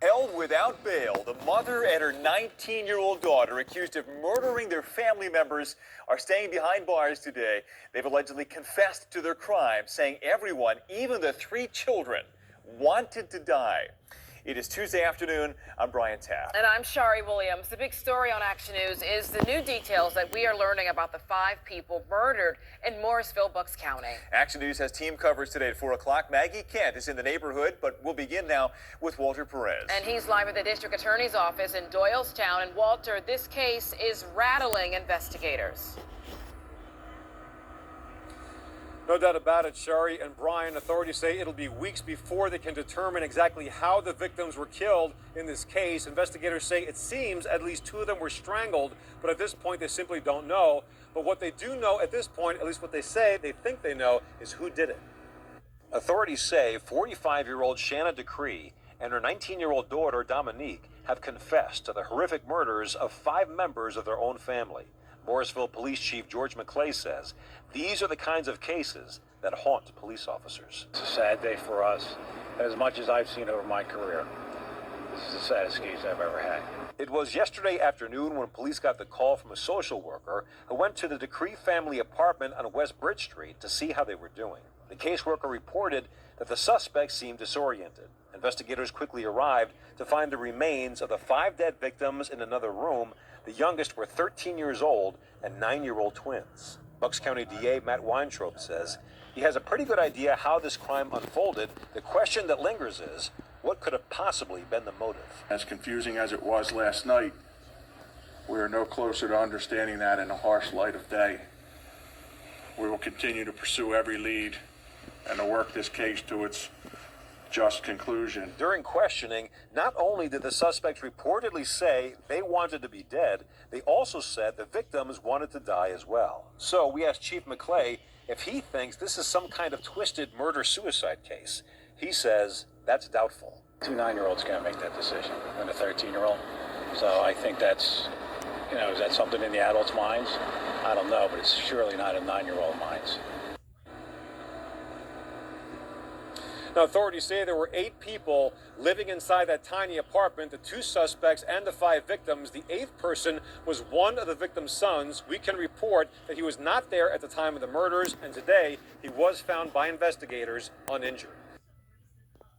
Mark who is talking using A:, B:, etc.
A: Held without bail, the mother and her 19-year-old daughter, accused of murdering their family members, are staying behind bars today. They've allegedly confessed to their crime, saying everyone, even the 3 children, wanted to die. It is Tuesday afternoon. I'm Brian Taft.
B: And I'm Shari Williams. The big story on Action News is the new details that we are learning about the 5 people murdered in Morrisville, Bucks County.
A: Action News has team coverage today at 4 o'clock. Maggie Kent is in the neighborhood, but we'll begin now with Walter Perez.
B: And he's live at the district attorney's office in Doylestown. And Walter, this case is rattling investigators.
C: No doubt about it, Shari and Brian. Authorities say it'll be weeks before they can determine exactly how the victims were killed in this case. Investigators say it seems at least 2 of them were strangled, but at this point they simply don't know. But what they do know at this point, at least what they say they think they know, is who did it. Authorities say 45-year-old Shanna Decree and her 19-year-old daughter Dominique have confessed to the horrific murders of 5 members of their own family. Morrisville Police Chief George McClay says these are the kinds of cases that haunt police officers.
D: It's a sad day for us. As much as I've seen over my career, this is the saddest case I've ever had.
C: It was yesterday afternoon when police got the call from a social worker who went to the Decree family apartment on West Bridge Street to see how they were doing. The caseworker reported that the suspects seemed disoriented. Investigators quickly arrived to find the remains of the 5 dead victims in another room. The youngest were 13 years old and 9-year-old twins. Bucks County DA Matt Weintraub says he has a pretty good idea how this crime unfolded. The question that lingers is, what could have possibly been the motive?
E: As confusing as it was last night, we are no closer to understanding that in the harsh light of day. We will continue to pursue every lead and to work this case to its just conclusion.
C: During questioning, not only did the suspects reportedly say they wanted to be dead, they also said the victims wanted to die as well. So we asked Chief McClay if he thinks this is some kind of twisted murder-suicide case. He says that's doubtful.
D: 2 9-year-olds can't make that decision, and a 13-year-old. So I think that's, is that something in the adults' minds? I don't know, but it's surely not in 9-year-old minds.
C: Now, authorities say there were 8 people living inside that tiny apartment, the 2 suspects and the 5 victims. The 8th person was one of the victim's sons. We can report that he was not there at the time of the murders, and today he was found by investigators uninjured.